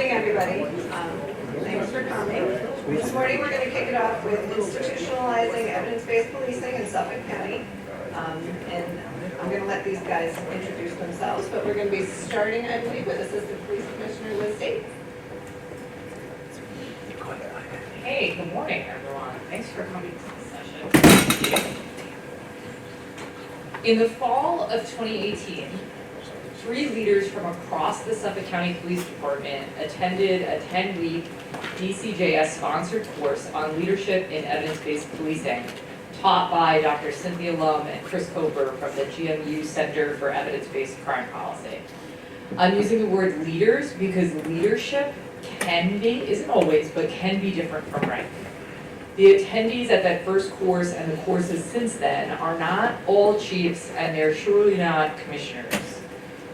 morning, everybody. Thanks for coming. This morning, we're going to kick it off with institutionalizing evidence-based policing in Suffolk County. And I'm going to let these guys introduce themselves, but we're going to be starting, I believe, with Assistant Police Commissioner Liz Davis. Hey, good morning, everyone. Thanks for coming to this session. In the fall of 2018, 3 leaders from across the Suffolk County Police Department attended a 10-week DCJS-sponsored course on leadership in evidence-based policing, taught by Dr. Cynthia Lum and Chris Coper from the GMU Center for Evidence-Based Crime Policy. I'm using the word leaders because leadership isn't always, but can be different from rank. The attendees at that first course and the courses since then are not all chiefs, and they're surely not commissioners.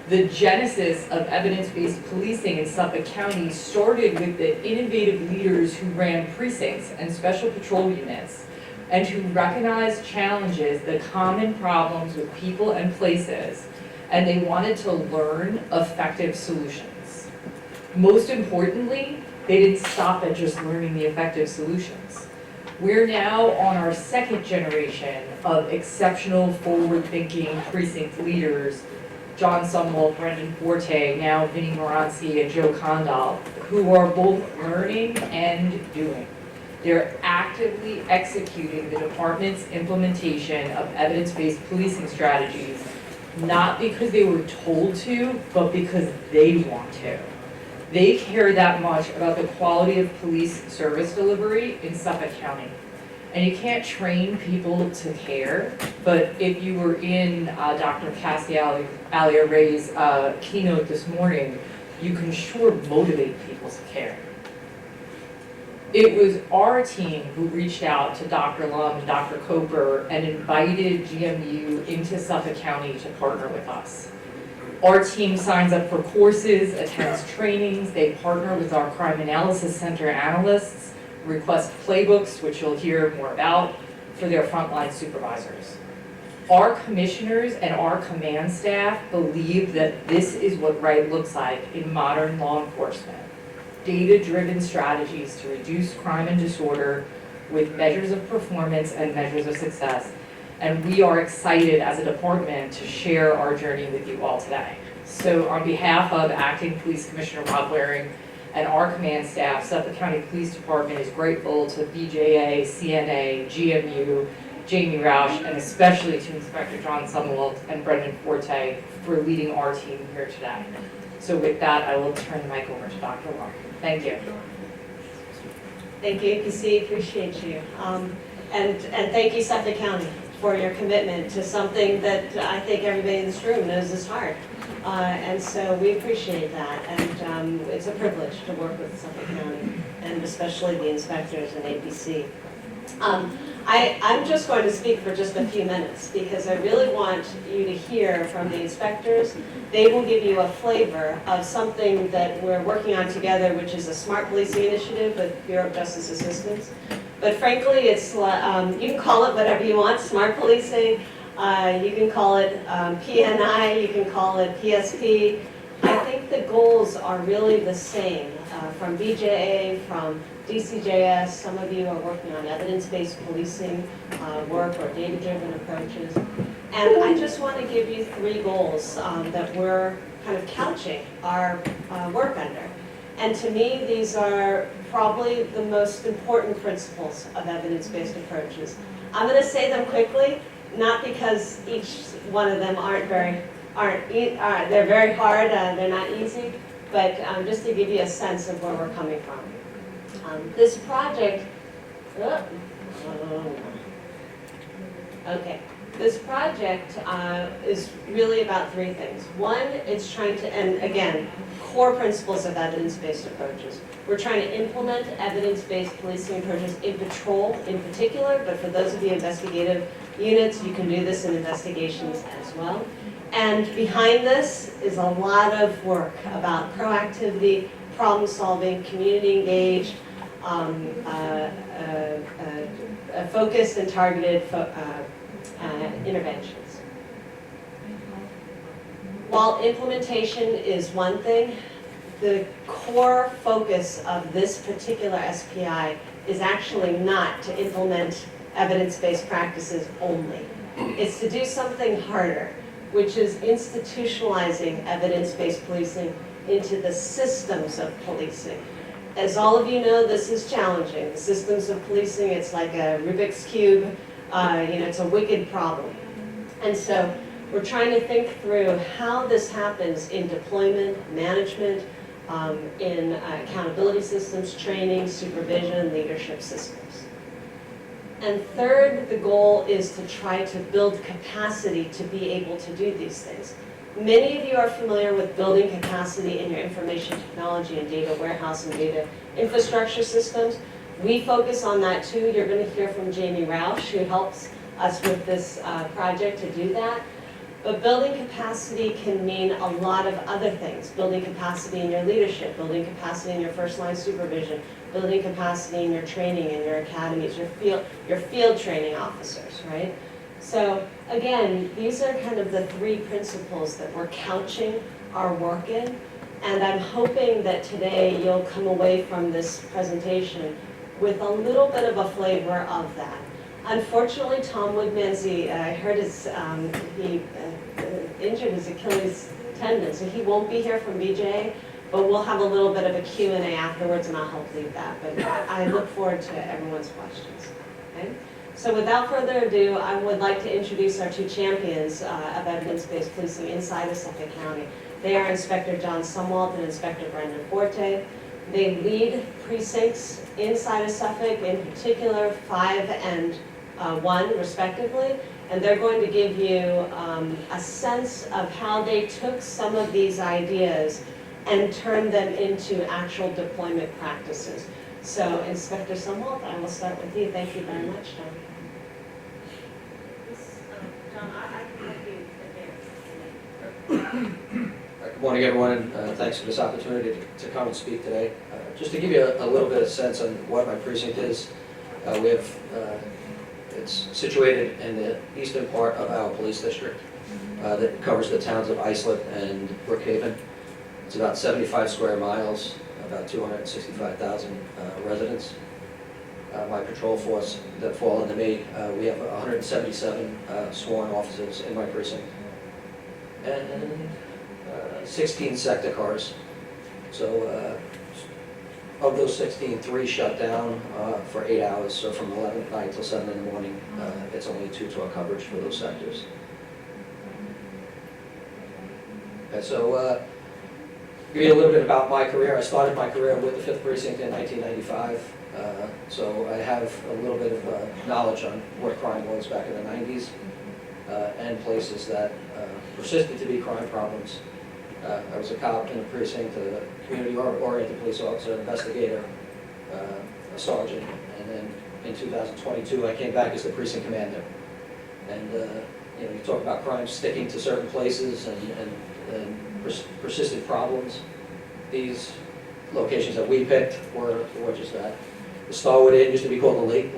The genesis of evidence-based policing in Suffolk County started with the innovative leaders who ran precincts and special patrol units and who recognized challenges, the common problems with people and places, and they wanted to learn effective solutions. Most importantly, they didn't stop at just learning the effective solutions. We're now on our second generation of exceptional forward-thinking precinct leaders, John Sumwalt, Brendan Forte, now Vinnie Moranci and Joe Condal, who are both learning and doing. They're actively executing the department's implementation of evidence-based policing strategies, not because they were told to, but because they want to. They care that much about the quality of police service delivery in Suffolk County. And you can't train people to care, but if you were in Dr. Cassie Alia-Ray's keynote this morning, you can sure motivate people to care. It was our team who reached out to Dr. Lum and Dr. Coper and invited GMU into Suffolk County to partner with us. Our team signs up for courses, attends trainings, they partner with our Crime Analysis Center analysts, request playbooks, which you'll hear more about, for their frontline supervisors. Our commissioners and our command staff believe that this is what right looks like in modern law enforcement. Data-driven strategies to reduce crime and disorder with measures of performance and measures of success. And we are excited as a department to share our journey with you all today. So on behalf of Acting Police Commissioner Rob Waring and our command staff, Suffolk County Police Department is grateful to BJA, CNA, GMU, Jamie Roush, and especially to Inspector John Sumwalt and Brendan Forte for leading our team here today. So with that, I will turn the mic over to Dr. Lum. Thank you. Thank you, APC, appreciate you. And thank you, Suffolk County, for your commitment to something that I think everybody in this room knows is hard. And so we appreciate that, and it's a privilege to work with Suffolk County, and especially the inspectors and APC. I'm just going to speak for just a few minutes because I really want you to hear from the inspectors. They will give you a flavor of something that we're working on together, which is a smart policing initiative with Bureau of Justice Assistance. But frankly, it's you can call it whatever you want, smart policing. You can call it PNI, you can call it PSP. I think the goals are really the same from BJA, from DCJS. Some of you are working on evidence-based policing work or data-driven approaches. And I just want to give you 3 goals that we're kind of couching our work under. And to me, these are probably the most important principles of evidence-based approaches. I'm going to say them quickly, not because each one of them they're very hard, they're not easy, but just to give you a sense of where we're coming from. This project, this project is really about 3 things. One, it's trying to, and again, core principles of evidence-based approaches. We're trying to implement evidence-based policing approaches in patrol in particular, but for those of the investigative units, you can do this in investigations as well. And behind this is a lot of work about proactivity, problem solving, community engaged, focused and targeted interventions. While implementation is one thing, the core focus of this particular SPI is actually not to implement evidence-based practices only. It's to do something harder, which is institutionalizing evidence-based policing into the systems of policing. As all of you know, this is challenging. The systems of policing, it's like a Rubik's Cube, it's a wicked problem. And so we're trying to think through how this happens in deployment, management, in accountability systems, training, supervision, leadership systems. And third, the goal is to try to build capacity to be able to do these things. Many of you are familiar with building capacity in your information technology and data warehouse and data infrastructure systems. We focus on that too. You're going to hear from Jamie Roush, who helps us with this project to do that. But building capacity can mean a lot of other things. Building capacity in your leadership, building capacity in your first line supervision, building capacity in your training, in your academies, your field training officers, right? So again, these are kind of the three principles that we're couching our work in. And I'm hoping that today you'll come away from this presentation with a little bit of a flavor of that. Unfortunately, Tom Woodmansey, I heard he injured his Achilles tendon, so he won't be here from BJ, but we'll have a little bit of a Q&A afterwards, and I'll help lead that. But I look forward to everyone's questions. Okay? So without further ado, I would like to introduce our two champions of evidence-based policing inside of Suffolk County. They are Inspector John Sumwalt and Inspector Brendan Forte. They lead precincts inside of Suffolk, in particular 5 and 1 respectively, and they're going to give you a sense of how they took some of these ideas and turned them into actual deployment practices. So Inspector Sumwalt, I will start with you. Thank you very much, John. John, I can help you advance. Good morning, everyone, and thanks for this opportunity to come and speak today. Just to give you a little bit of sense on what my precinct is, it's situated in the eastern part of our police district that covers the towns of Islip and Brookhaven. It's about 75 square miles, about 265,000 residents. My patrol force that fall under me, we have 177 sworn officers in my precinct, and 16 sector cars. So of those 16, 3 shut down for 8 hours, so from 11 at night till 7 in the morning. It's only 2-to-1 coverage for those sectors. Okay, so give you a little bit about my career. I started my career with the 5th Precinct in 1995, so I have a little bit of knowledge on what crime was back in the 90s and places that persisted to be crime problems. I was a cop in a precinct, a community-oriented police officer, investigator, a sergeant, and then in 2022 I came back as the precinct commander. And you talk about crime sticking to certain places and persistent problems. These locations that we picked were just that. The Starwood Inn used to be called the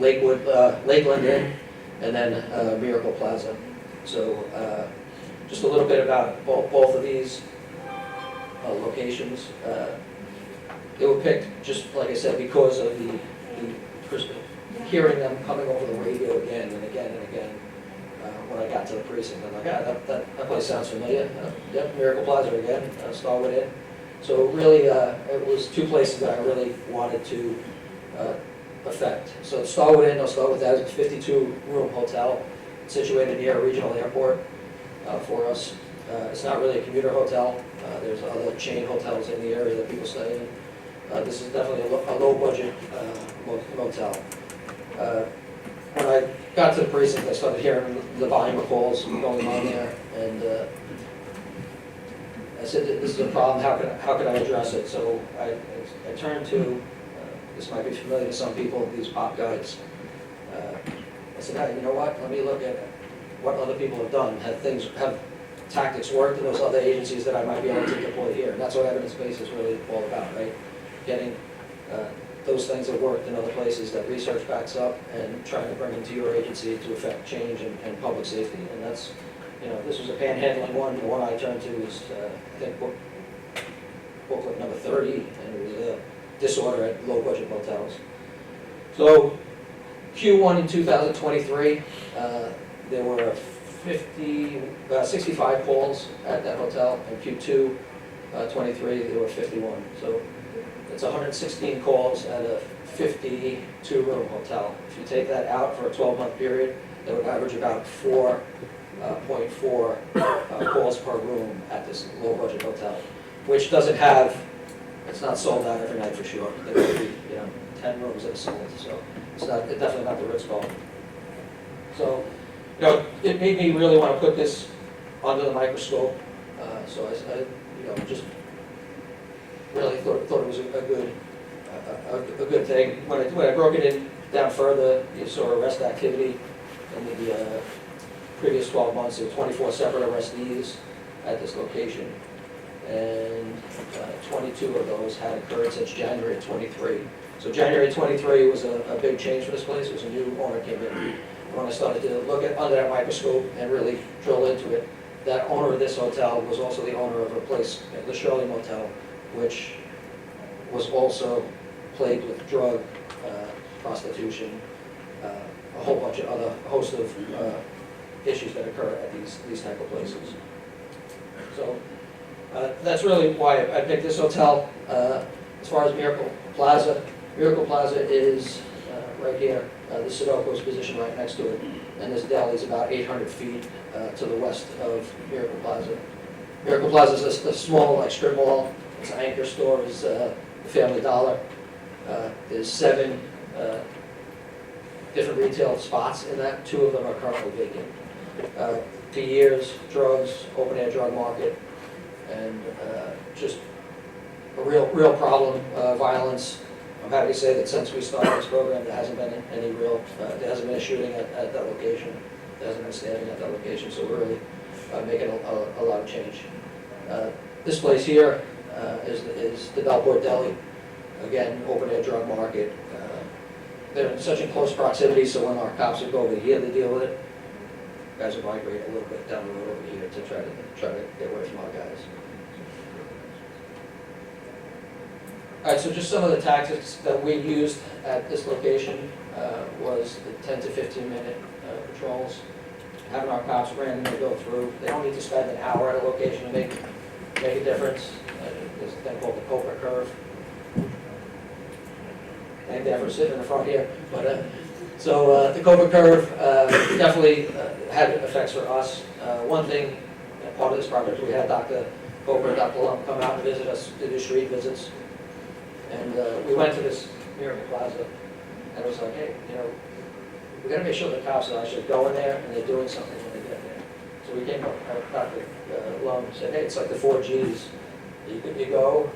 Lakeland Inn, and then Miracle Plaza. So just a little bit about both of these locations. They were picked, just like I said, because of the hearing them coming over the radio again and again and again when I got to the precinct. I'm like, that place sounds familiar. Yep, Miracle Plaza again, Starwood Inn. So really, it was 2 places that I really wanted to affect. So Starwood Inn, I'll start with that. It's a 52-room hotel situated near a regional airport for us. It's not really a commuter hotel. There's other chain hotels in the area that people stay in. This is definitely a low-budget motel. When I got to the precinct, I started hearing the volume of calls going on there, and I said, this is a problem, how can I address it? So I turned to, this might be familiar to some people, these pop guides. I said, hey, you know what, let me look at what other people have done. Have tactics worked in those other agencies that I might be able to deploy here? And that's what evidence-based is really all about, right? Getting those things that worked in other places that research backs up and trying to bring into your agency to affect change and public safety. And that's, this was a panhandling one. The one I turned to was, I think, booklet number 30, and it was a disorder at low-budget motels. So Q1 in 2023, there were 65 calls at that hotel, and Q2 23, there were 51. So it's 116 calls at a 52-room hotel. If you take that out for a 12-month period, that would average about 4.4 calls per room at this low-budget hotel, which doesn't have, it's not sold out every night for sure. There could be, 10 rooms that are sold, so it's definitely not the Ritz-Carlton. So, it made me really want to put this under the microscope. So I just really thought it was a good thing. When I broke it in down further, you saw arrest activity in the previous 12 months. There were 24 separate arrestees at this location, and 22 of those had occurred since January of 23. So January 23 was a big change for this place. It was a new owner came in. When I started to look at under that microscope and really drill into it, that owner of this hotel was also the owner of a place, the Shirley Motel, which was also plagued with drug, prostitution, a whole bunch of other host of issues that occur at these type of places. So that's really why I picked this hotel. As far as Miracle Plaza is right here. The Sudoku is positioned right next to it, and this deli is about 800 feet to the west of Miracle Plaza. Miracle Plaza is a small strip mall. Its anchor store is the Family Dollar. There's 7 different retail spots in that. 2 of them are currently vacant. For years, drugs, open-air drug market, and just a real problem, violence. I'm happy to say that since we started this program, there hasn't been any real, there hasn't been a shooting at that location. There hasn't been stabbing at that location, so we're really making a lot of change. This place here is the Bellport Deli. Again, open-air drug market. They're in such in close proximity, so when our cops would go over here to deal with it, guys would migrate a little bit down the road over here to try to get away from our guys. All right, so just some of the tactics that we used at this location was the 10 to 15 minute patrols, having our cops randomly go through. They don't need to spend an hour at a location to make a difference. There's a thing called the Cobra curve. Thank you for sitting in the front here. But so the Cobra curve definitely had effects for us. One thing, part of this project, we had Dr. Cobra, Dr. Lum come out and visit us, to do street visits. And we went to this Miracle Plaza, and it was like, hey, we got to make sure the cops are actually going there and they're doing something when they get there. So we came up, Dr. Lum said, hey, it's like the 4 Gs. You go,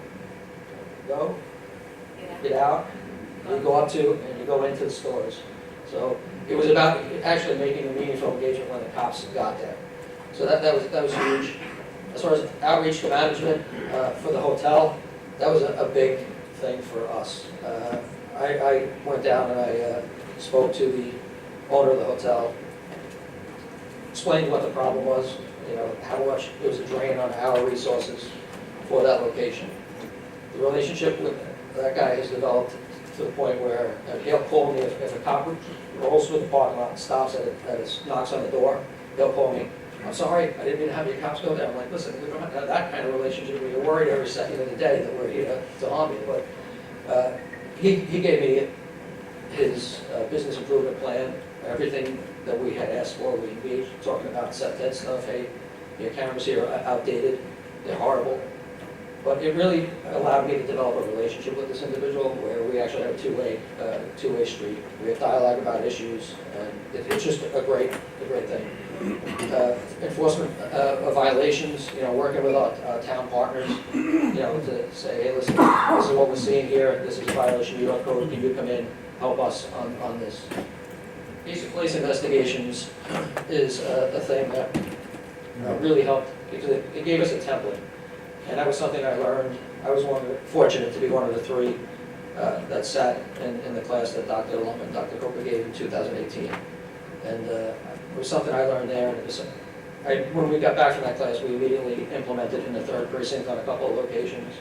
get out, you go up to, and you go into the stores. So it was about actually making a meaningful engagement when the cops got there. So that was huge. As far as outreach to management for the hotel, that was a big thing for us. I went down and I spoke to the owner of the hotel, explained what the problem was, how much it was a drain on our resources for that location. The relationship with that guy has developed to the point where he'll call me if a cop rolls through the parking lot and stops knocks on the door, he'll call me. I'm sorry, I didn't mean to have your cops go there. I'm like, listen, we don't have that kind of relationship where you're worried every second of the day that we're here to harm you. But he gave me his business improvement plan, everything that we had asked for. We engaged, talking about set stuff. Hey, your cameras here are outdated, they're horrible. But it really allowed me to develop a relationship with this individual where we actually have a two-way street. We have dialogue about issues, and it's just a great thing. Enforcement of violations, working with our town partners, to say, hey, listen, this is what we're seeing here, this is a violation of your code, can you come in, help us on this? Basic police investigations is a thing that really helped, because it gave us a template. And that was something I learned. I was fortunate to be one of the 3 that sat in the class that Dr. Lum and Dr. Coker gave in 2018. And it was something I learned there. And it was, when we got back from that class, we immediately implemented in the 3rd precinct on a couple of locations.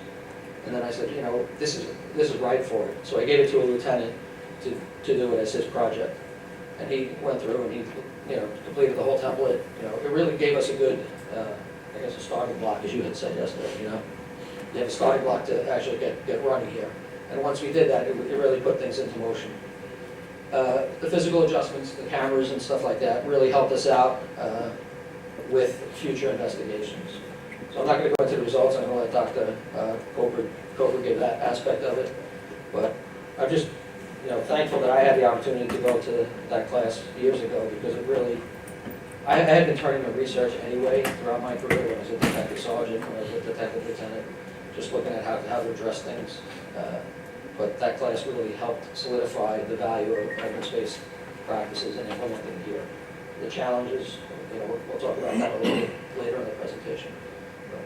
And then I said, you know, this is right for it. So I gave it to a lieutenant to do it as his project. And he went through and he, you know, completed the whole template. You know, it really gave us a good, I guess, a starting block, as you had said yesterday, you know. You have a starting block to actually get running here. And once we did that, it really put things into motion. The physical adjustments, the cameras and stuff like that really helped us out with future investigations. So I'm not going to go into the results. I'm going to let Dr. Coker give that aspect of it. But I'm just, you know, thankful that I had the opportunity to go to that class years ago, because it really, I had been turning to research anyway throughout my career when I was a detective sergeant, when I was a detective lieutenant, just looking at how to address things. But that class really helped solidify the value of evidence-based practices and implementing it here. The challenges, you know, we'll talk about that a little bit later in the presentation. But,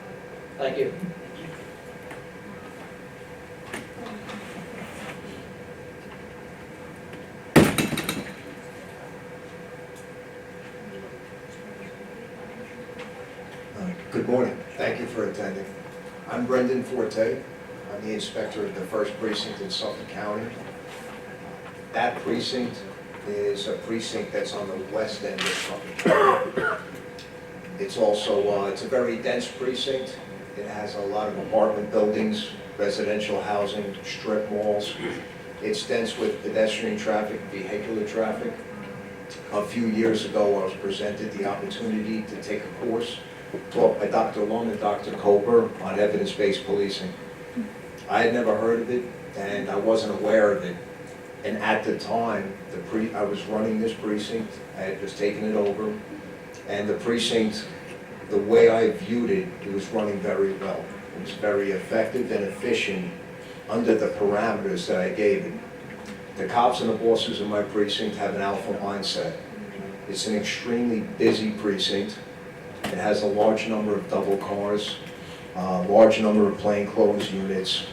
thank you. Good morning. Thank you for attending. I'm Brendan Forte. I'm the inspector of the 1st Precinct in Suffolk County. That precinct is a precinct that's on the west end of Suffolk County. It's also, it's a very dense precinct. It has a lot of apartment buildings, residential housing, strip malls. It's dense with pedestrian traffic, vehicular traffic. A few years ago, I was presented the opportunity to take a course taught by Dr. Long and Dr. Koper on evidence-based policing. I had never heard of it, and I wasn't aware of it. And at the time, I was running this precinct. I had just taken it over, and the precinct, the way I viewed it, it was running very well. It was very effective and efficient under the parameters that I gave it. The cops and the bosses in my precinct have an alpha mindset. It's an extremely busy precinct. It has a large number of double cars, a large number of plainclothes units,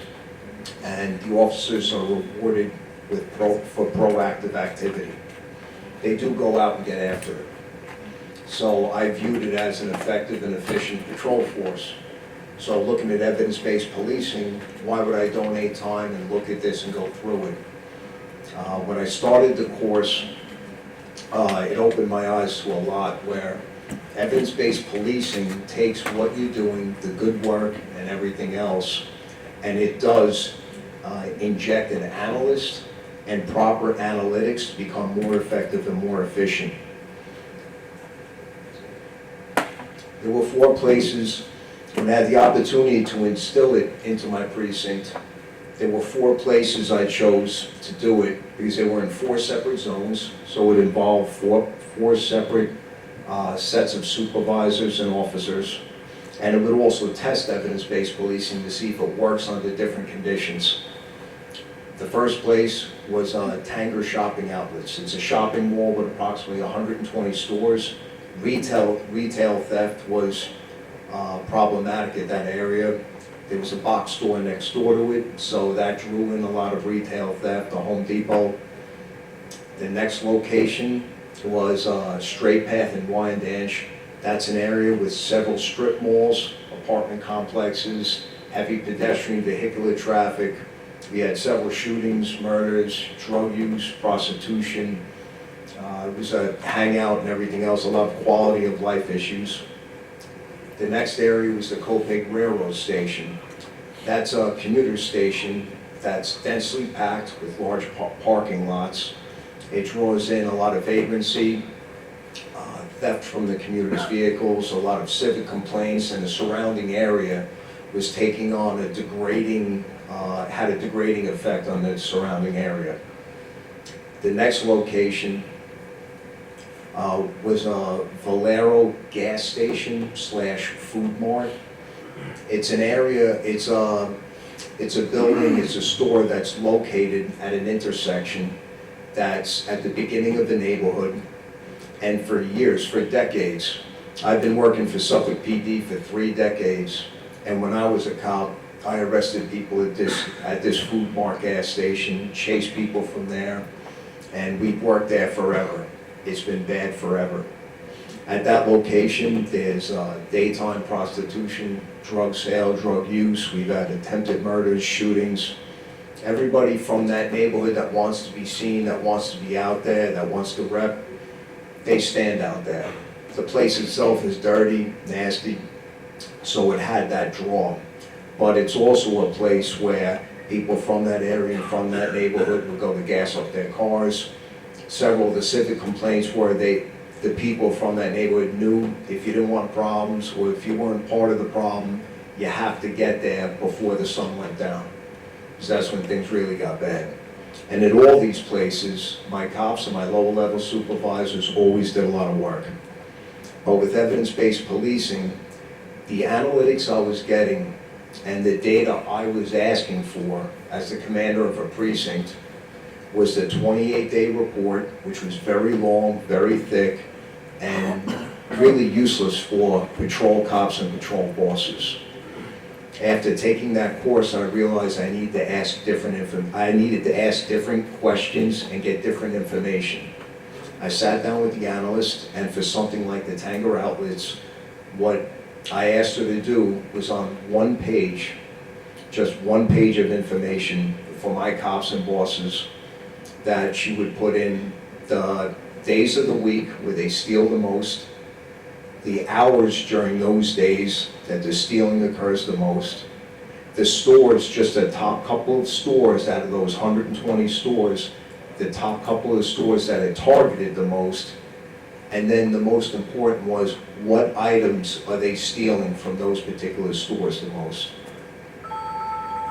and the officers are rewarded with for proactive activity. They do go out and get after it. So I viewed it as an effective and efficient patrol force. So looking at evidence-based policing, why would I donate time and look at this and go through it? When I started the course, it opened my eyes to a lot, where evidence-based policing takes what you're doing, the good work and everything else, and it does inject an analyst and proper analytics to become more effective and more efficient. There were 4 places when I had the opportunity to instill it into my precinct. There were 4 places I chose to do it because they were in 4 separate zones, so it involved four separate sets of supervisors and officers, and it would also test evidence-based policing to see if it works under different conditions. The first place was Tanger Shopping Outlets. It's a shopping mall with approximately 120 stores. Retail theft was problematic at that area. There was a box store next door to it, so that drew in a lot of retail theft, the Home Depot. The next location was Straight Path in Wyandanch. That's an area with several strip malls, apartment complexes, heavy pedestrian vehicular traffic. We had several shootings, murders, drug use, prostitution. It was a hangout and everything else, a lot of quality of life issues. The next area was the Copeg Railroad Station. That's a commuter station that's densely packed with large parking lots. It draws in a lot of vagrancy, theft from the commuters' vehicles, a lot of civic complaints, and the surrounding area was taking on a degrading, had a degrading effect on the surrounding area. The next location was a Valero gas station / food mart. It's an area, it's a building, it's a store that's located at an intersection that's at the beginning of the neighborhood. And for years, for decades, I've been working for Suffolk PD for 3 decades. And when I was a cop, I arrested people at this food mart gas station, chased people from there, and we've worked there forever. It's been bad forever. At that location, there's daytime prostitution, drug sale, drug use. We've had attempted murders, shootings. Everybody from that neighborhood that wants to be seen, that wants to be out there, that wants to rep, they stand out there. The place itself is dirty, nasty, so it had that draw. But it's also a place where people from that area and from that neighborhood would go to gas up their cars. Several of the civic complaints were the people from that neighborhood knew if you didn't want problems or if you weren't part of the problem, you have to get there before the sun went down. Because that's when things really got bad. And at all these places, my cops and my lower level supervisors always did a lot of work. But with evidence-based policing, the analytics I was getting and the data I was asking for as the commander of a precinct was the 28-day report, which was very long, very thick, and really useless for patrol cops and patrol bosses. After taking that course, I realized I needed to ask different questions and get different information. I sat down with the analyst, and for something like the Tanger outlets, what I asked her to do was on one page, just one page of information for my cops and bosses, that she would put in the days of the week where they steal the most, the hours during those days that the stealing occurs the most, the stores, just the top couple of stores out of those 120 stores, the top couple of stores that are targeted the most, and then the most important was what items are they stealing from those particular stores the most.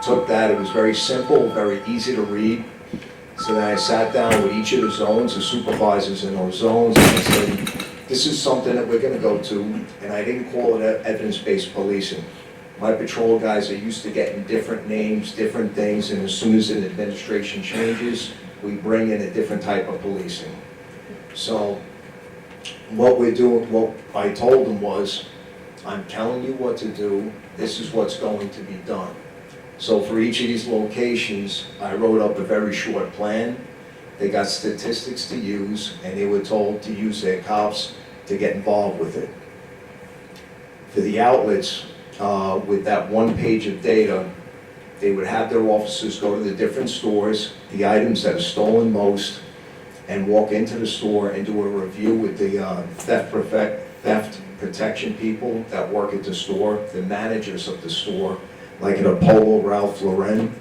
Took that, it was very simple, very easy to read. So then I sat down with each of the zones, the supervisors in those zones, and I said, this is something that we're gonna go to, and I didn't call it evidence-based policing. My patrol guys are used to getting different names, different things, and as soon as an administration changes, we bring in a different type of policing. So what we're doing, what I told them was, I'm telling you what to do, this is what's going to be done. So for each of these locations, I wrote up a very short plan. They got statistics to use, and they were told to use their cops to get involved with it. For the outlets, with that one page of data, they would have their officers go to the different stores, the items that are stolen most, and walk into the store and do a review with the theft protection people that work at the store, the managers of the store, like at a Polo Ralph Lauren.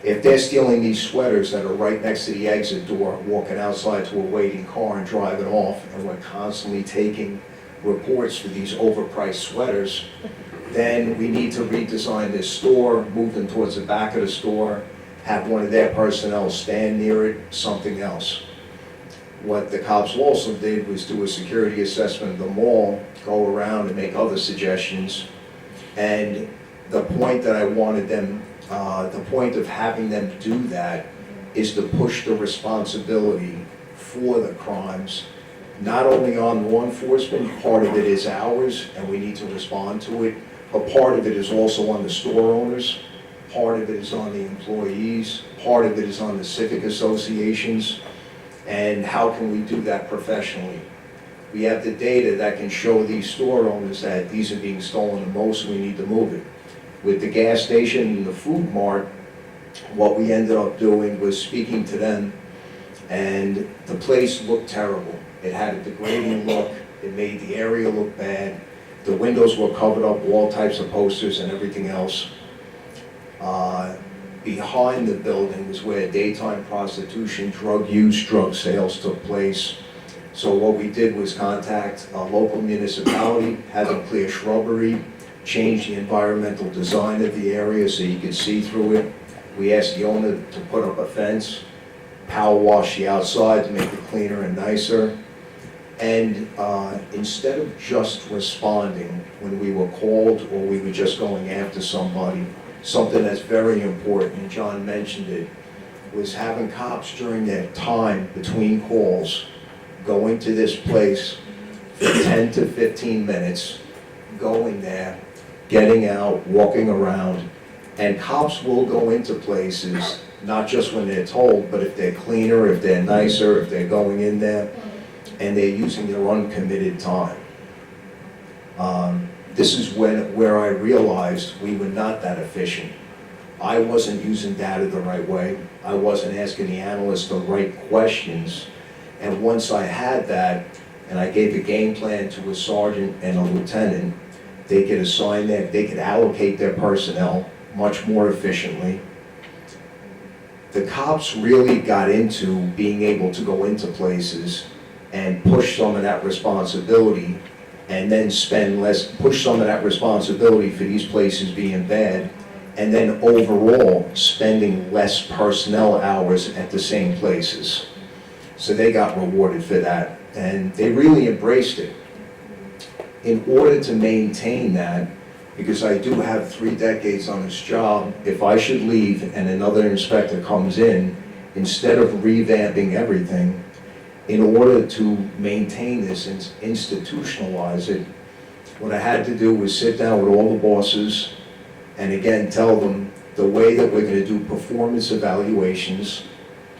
If they're stealing these sweaters that are right next to the exit door, walking outside to a waiting car and driving off, and we're constantly taking reports for these overpriced sweaters, then we need to redesign this store, move them towards the back of the store, have one of their personnel stand near it, something else. What the cops also did was do a security assessment of the mall, go around and make other suggestions. And the point that I wanted them, the point of having them do that is to push the responsibility for the crimes, not only on law enforcement, part of it is ours and we need to respond to it, but part of it is also on the store owners, part of it is on the employees, part of it is on the civic associations, and how can we do that professionally? We have the data that can show these store owners that these are being stolen the most, we need to move it. With the gas station and the food mart, what we ended up doing was speaking to them, and the place looked terrible. It had a degrading look, it made the area look bad, the windows were covered up, all types of posters and everything else. Behind the building was where daytime prostitution, drug use, drug sales took place. So what we did was contact a local municipality, have them clear shrubbery, change the environmental design of the area so you could see through it. We asked the owner to put up a fence, power wash the outside to make it cleaner and nicer. And instead of just responding when we were called or we were just going after somebody, something that's very important, and John mentioned it, was having cops during their time between calls going to this place for 10 to 15 minutes, going there, getting out, walking around, and cops will go into places, not just when they're told, but if they're cleaner, if they're nicer, if they're going in there, and they're using their uncommitted time. This is where I realized we were not that efficient. I wasn't using data the right way. I wasn't asking the analysts the right questions. And once I had that, and I gave a game plan to a sergeant and a lieutenant, they could assign that, they could allocate their personnel much more efficiently. The cops really got into being able to go into places and push some of that responsibility, and then push some of that responsibility for these places being bad, and then overall spending less personnel hours at the same places. So they got rewarded for that, and they really embraced it. In order to maintain that, because I do have 3 decades on this job, if I should leave and another inspector comes in, instead of revamping everything, in order to maintain this and institutionalize it, what I had to do was sit down with all the bosses and again tell them the way that we're going to do performance evaluations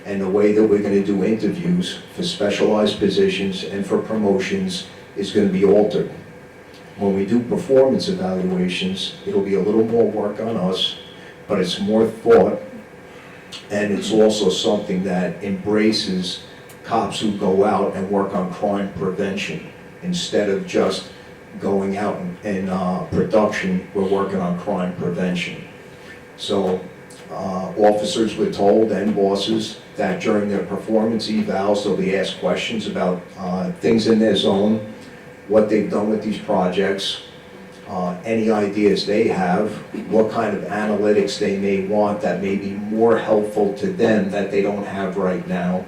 and the way that we're going to do interviews for specialized positions and for promotions is going to be altered. When we do performance evaluations, it'll be a little more work on us, but it's more thought, and it's also something that embraces cops who go out and work on crime prevention. Instead of just going out in production, we're working on crime prevention. So officers were told, and bosses, that during their performance evals, they'll be asked questions about things in their zone, what they've done with these projects, any ideas they have, what kind of analytics they may want that may be more helpful to them that they don't have right now.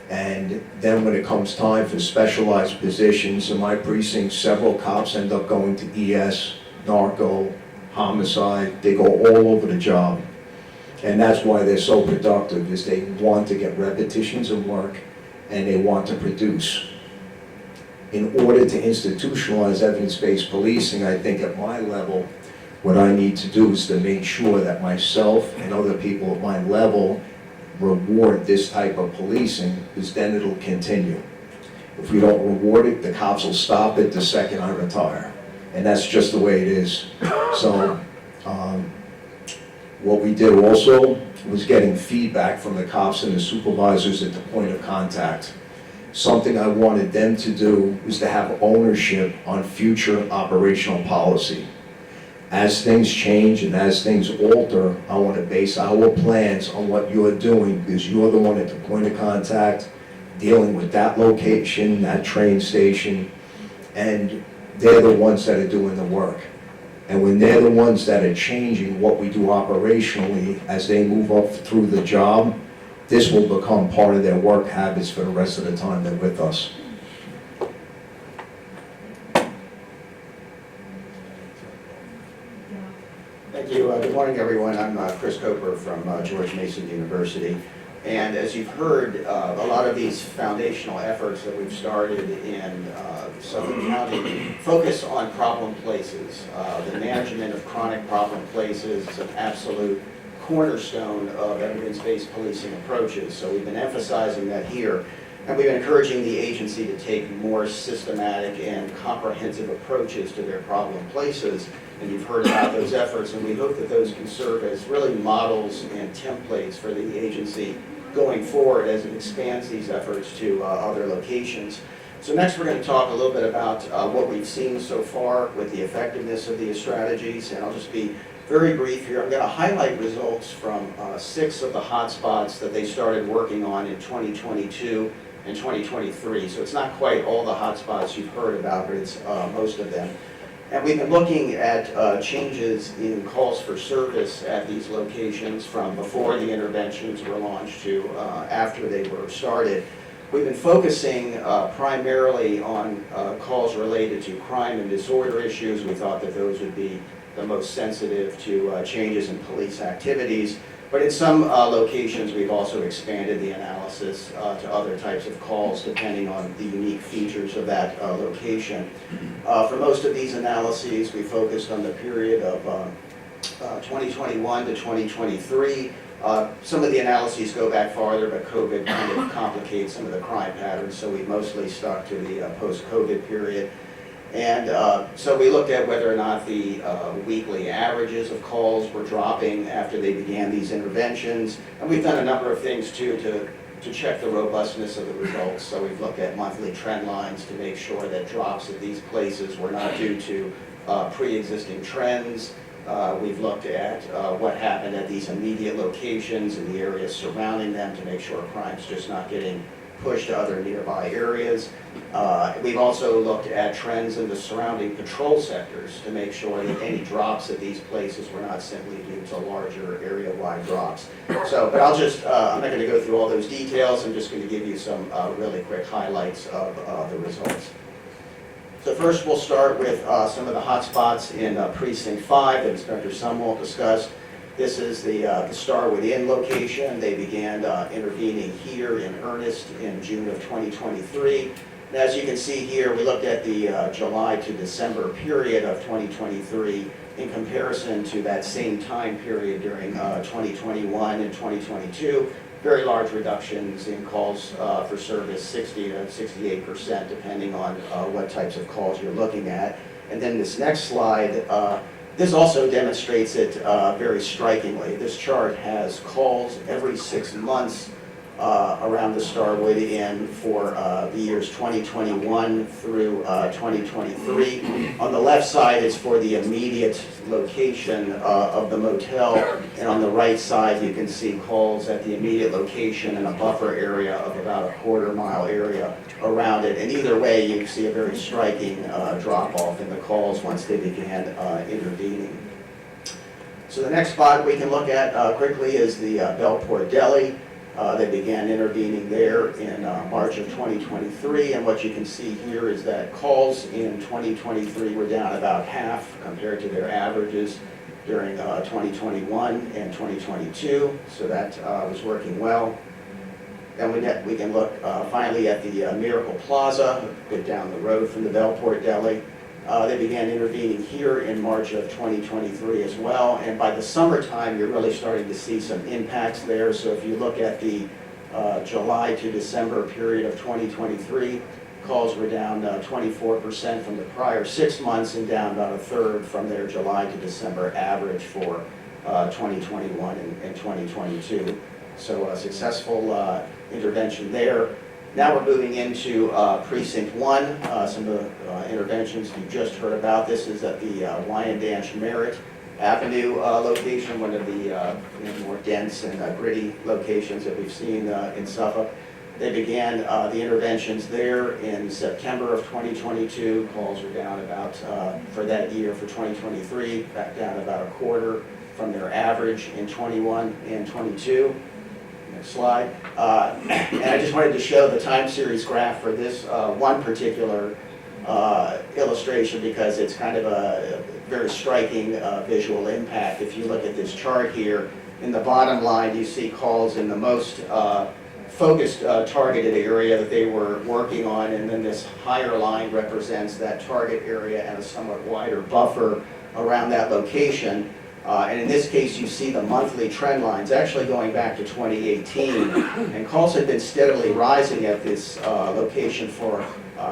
And then when it comes time for specialized positions, in my precinct, several cops end up going to ES, narco, homicide, they go all over the job. And that's why they're so productive, is they want to get repetitions of work and they want to produce. In order to institutionalize evidence-based policing, I think at my level, what I need to do is to make sure that myself and other people at my level reward this type of policing, because then it'll continue. If we don't reward it, the cops will stop it the second I retire. And that's just the way it is. So what we did also was getting feedback from the cops and the supervisors at the point of contact. Something I wanted them to do was to have ownership on future operational policy. As things change and as things alter, I want to base our plans on what you're doing, because you're the one at the point of contact, dealing with that location, that train station, and they're the ones that are doing the work. And when they're the ones that are changing what we do operationally as they move up through the job, this will become part of their work habits for the rest of the time they're with us. Thank you. Good morning, everyone. I'm Chris Coper from George Mason University. And as you've heard, a lot of these foundational efforts that we've started in Suffolk County focus on problem places. The management of chronic problem places is an absolute cornerstone of evidence-based policing approaches. So we've been emphasizing that here, and we've been encouraging the agency to take more systematic and comprehensive approaches to their problem places. And you've heard about those efforts, and we hope that those can serve as really models and templates for the agency going forward as it expands these efforts to other locations. So next we're going to talk a little bit about what we've seen so far with the effectiveness of these strategies, and I'll just be very brief here. I'm going to highlight results from 6 of the hotspots that they started working on in 2022 and 2023. So it's not quite all the hotspots you've heard about, but it's most of them. And we've been looking at changes in calls for service at these locations from before the interventions were launched to after they were started. We've been focusing primarily on calls related to crime and disorder issues. We thought that those would be the most sensitive to changes in police activities. But in some locations, we've also expanded the analysis to other types of calls depending on the unique features of that location. For most of these analyses, we focused on the period of 2021 to 2023. Some of the analyses go back farther, but COVID kind of complicates some of the crime patterns, so we mostly stuck to the post-COVID period. And so we looked at whether or not the weekly averages of calls were dropping after they began these interventions. And we've done a number of things too to check the robustness of the results. So we've looked at monthly trend lines to make sure that drops at these places were not due to pre-existing trends. We've looked at what happened at these immediate locations in the areas surrounding them to make sure crime's just not getting pushed to other nearby areas. We've also looked at trends in the surrounding patrol sectors to make sure that any drops at these places were not simply due to larger area-wide drops. So, but I'm not going to go through all those details. I'm just going to give you some really quick highlights of the results. So first we'll start with some of the hot spots in Precinct 5 that Inspector Sumwalt discussed. This is the Starwood Inn location. They began intervening here in earnest in June of 2023. And as you can see here, we looked at the July to December period of 2023 in comparison to that same time period during 2021 and 2022. Very large reductions in calls for service, 60 to 68%, depending on what types of calls you're looking at. And then this next slide, this also demonstrates it very strikingly. This chart has calls every 6 months around the Starwood Inn for the years 2021 through 2023. On the left side is for the immediate location of the motel, and on the right side you can see calls at the immediate location in a buffer area of about a quarter-mile area around it. And either way, you see a very striking drop-off in the calls once they began intervening. So the next spot we can look at quickly is the Bellport Deli. They began intervening there in March of 2023, and what you can see here is that calls in 2023 were down about half compared to their averages during 2021 and 2022, so that was working well. Then we can look finally at the Miracle Plaza, a bit down the road from the Bellport Deli. They began intervening here in March of 2023 as well, and by the summertime you're really starting to see some impacts there. So if you look at the July to December period of 2023, calls were down 24% from the prior 6 months and down about a third from their July to December average for 2021 and 2022. So a successful intervention there. Now we're moving into Precinct 1, some of the interventions you just heard about. This is at the Wyandanch Merritt Avenue location, one of the more dense and gritty locations that we've seen in Suffolk. They began the interventions there in September of 2022. Calls were down about, for that year, for 2023, back down about a quarter from their average in 21 and 22. Next slide. And I just wanted to show the time series graph for this one particular illustration because it's kind of a very striking visual impact. If you look at this chart here, in the bottom line you see calls in the most focused targeted area that they were working on, and then this higher line represents that target area and a somewhat wider buffer around that location. And in this case, you see the monthly trend lines actually going back to 2018. And calls had been steadily rising at this location for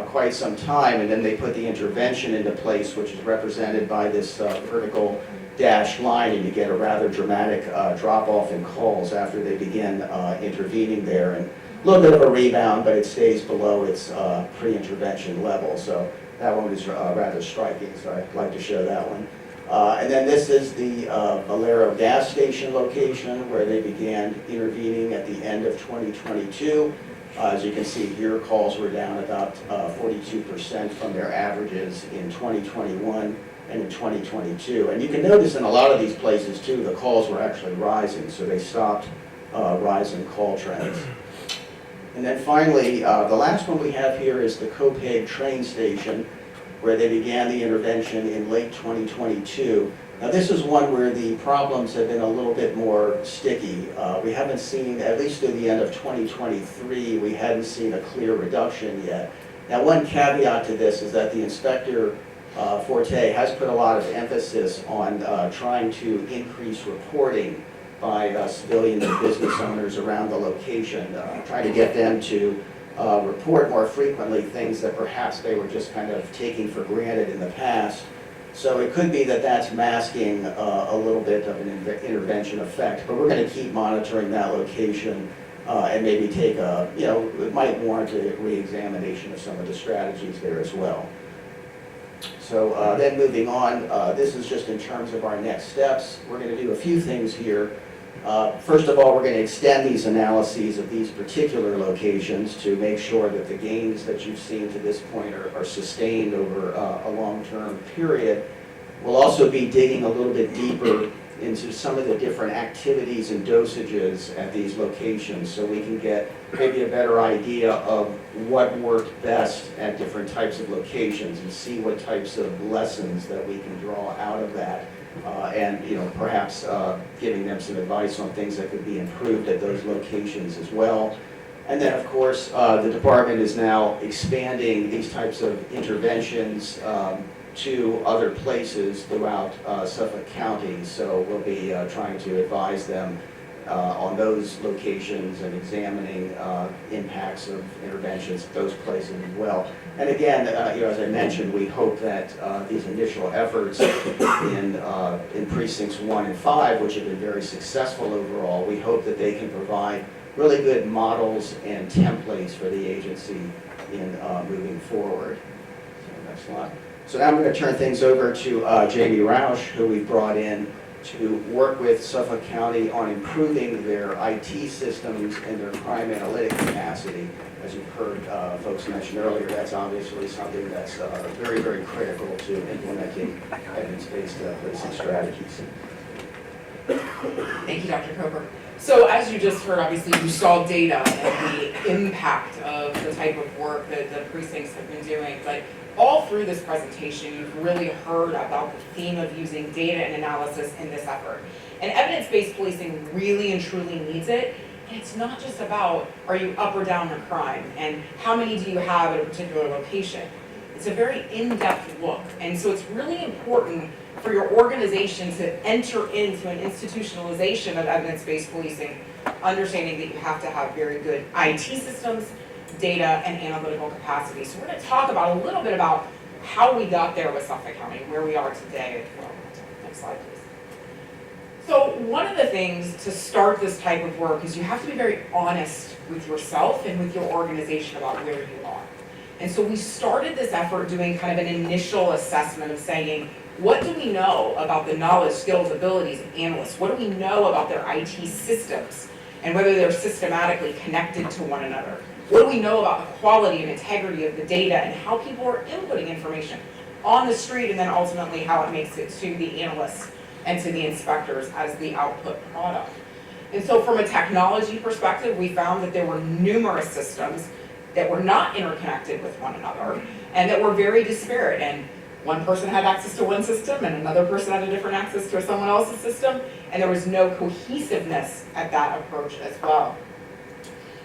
quite some time. And then they put the intervention into place, which is represented by this vertical dashed line. And you get a rather dramatic drop-off in calls after they begin intervening there. And a little bit of a rebound, but it stays below its pre-intervention level. So that one is rather striking, so I'd like to show that one. And then this is the Valero gas station location where they began intervening at the end of 2022. As you can see here, calls were down about 42% from their averages in 2021 and in 2022. And you can notice in a lot of these places too, the calls were actually rising, so they stopped rising call trends. And then finally, the last one we have here is the Copeg train station, where they began the intervention in late 2022. Now this is one where the problems have been a little bit more sticky. We haven't seen, at least through the end of 2023, we hadn't seen a clear reduction yet. Now one caveat to this is that the Inspector Forte has put a lot of emphasis on trying to increase reporting by civilian and business owners around the location, trying to get them to report more frequently things that perhaps they were just kind of taking for granted in the past. So it could be that that's masking a little bit of an intervention effect, but we're going to keep monitoring that location and maybe take a, it might warrant a re-examination of some of the strategies there as well. So then moving on, this is just in terms of our next steps. We're going to do a few things here. First of all, we're going to extend these analyses of these particular locations to make sure that the gains that you've seen to this point are sustained over a long-term period. We'll also be digging a little bit deeper into some of the different activities and dosages at these locations so we can get maybe a better idea of what worked best at different types of locations and see what types of lessons that we can draw out of that. And perhaps giving them some advice on things that could be improved at those locations as well. And then, of course, the department is now expanding these types of interventions to other places throughout Suffolk County. So we'll be trying to advise them on those locations and examining impacts of interventions at those places as well. And again, as I mentioned, we hope that these initial efforts in precincts 1 and 5, which have been very successful overall, we hope that they can provide really good models and templates for the agency in moving forward. So next slide. So now I'm going to turn things over to Jamie Roush, who we've brought in to work with Suffolk County on improving their IT systems and their crime analytic capacity. As you've heard folks mention earlier, that's obviously something that's very, very critical to implementing evidence-based policing strategies. Thank you, Dr. Coper. So as you just heard, obviously you saw data and the impact of the type of work that the precincts have been doing, but all through this presentation, you've really heard about the theme of using data and analysis in this effort. And evidence-based policing really and truly needs it. And it's not just about, are you up or down on crime, and how many do you have at a particular location. It's a very in-depth look. And so it's really important for your organization to enter into an institutionalization of evidence-based policing, understanding that you have to have very good IT systems, data, and analytical capacity. So we're going to talk about a little bit about how we got there with Suffolk County, where we are today. Well, next slide, please. So one of the things to start this type of work is you have to be very honest with yourself and with your organization about where you are. And so we started this effort doing kind of an initial assessment of saying, what do we know about the knowledge, skills, abilities of analysts? What do we know about their IT systems and whether they're systematically connected to one another? What do we know about the quality and integrity of the data and how people are inputting information on the street, and then ultimately how it makes it to the analysts and to the inspectors as the output product? And so from a technology perspective, we found that there were numerous systems that were not interconnected with one another and that were very disparate. And one person had access to one system and another person had a different access to someone else's system, and there was no cohesiveness at that approach as well.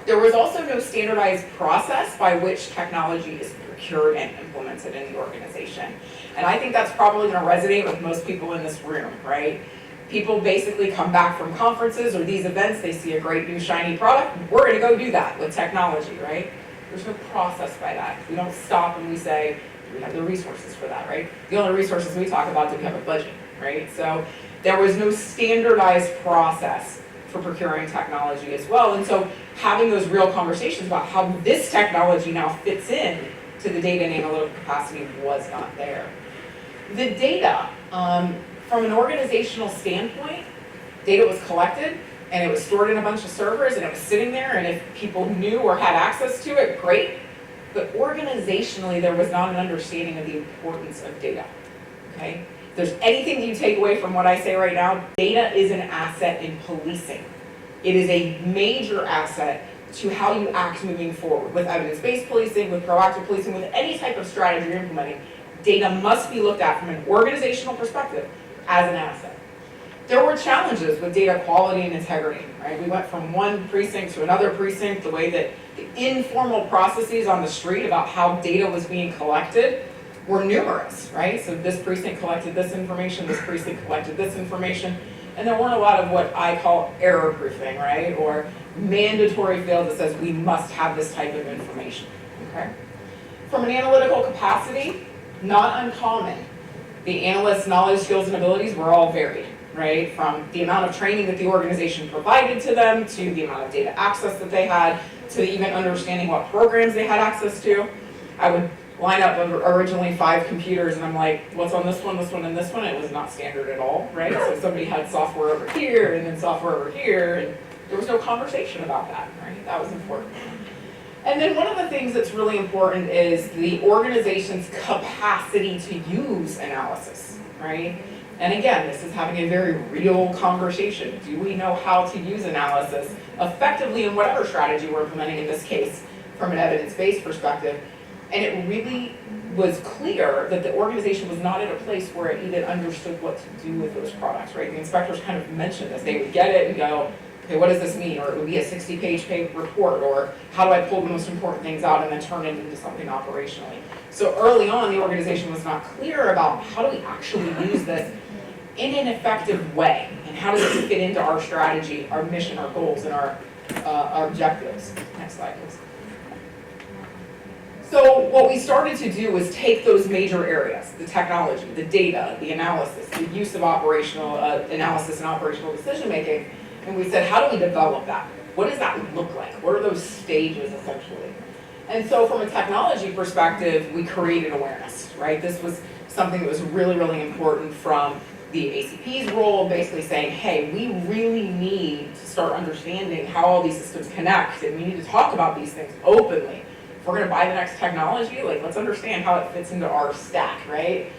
There was also no standardized process by which technology is procured and implemented in the organization. And I think that's probably going to resonate with most people in this room, right? People basically come back from conferences or these events, they see a great new shiny product, we're going to go do that with technology, right? There's no process by that. We don't stop and we say, do we have the resources for that, right? The only resources we talk about, do we have a budget, right? So there was no standardized process for procuring technology as well. And so having those real conversations about how this technology now fits in to the data and analytical capacity was not there. The data, from an organizational standpoint, data was collected and it was stored in a bunch of servers and it was sitting there, and if people knew or had access to it, great. But organizationally, there was not an understanding of the importance of data, okay? If there's anything you take away from what I say right now, data is an asset in policing. It is a major asset to how you act moving forward with evidence-based policing, with proactive policing, with any type of strategy you're implementing. Data must be looked at from an organizational perspective as an asset. There were challenges with data quality and integrity, right? We went from one precinct to another precinct, the way that the informal processes on the street about how data was being collected were numerous, right? So this precinct collected this information, this precinct collected this information, And there weren't a lot of what I call error proofing, right? Or mandatory fields that says we must have this type of information, okay? From an analytical capacity, not uncommon. The analyst's knowledge, skills, and abilities were all varied, right? From the amount of training that the organization provided to them, to the amount of data access that they had, to even understanding what programs they had access to. I would line up originally 5 computers and I'm like, what's on this one, and this one? It was not standard at all, right? So somebody had software over here and then software over here, and there was no conversation about that, right? That was important. And then one of the things that's really important is the organization's capacity to use analysis, right? And again, this is having a very real conversation. Do we know how to use analysis effectively in whatever strategy we're implementing, in this case, from an evidence-based perspective? And it really was clear that the organization was not at a place where it even understood what to do with those products, right? The inspectors kind of mentioned this. They would get it and go, okay, what does this mean? Or it would be a 60-page report, or how do I pull the most important things out and then turn it into something operationally? So early on, the organization was not clear about how do we actually use this in an effective way, and how does this fit into our strategy, our mission, our goals, and our objectives. Next slide, please. So what we started to do was take those major areas, the technology, the data, the analysis, the use of operational analysis and operational decision making, and we said, how do we develop that? What does that look like? What are those stages, essentially? And so from a technology perspective, we created awareness, right? This was something that was really, really important from the ACP's role, basically saying, hey, we really need to start understanding how all these systems connect, and we need to talk about these things openly. If we're gonna buy the next technology, like, let's understand how it fits into our stack, right?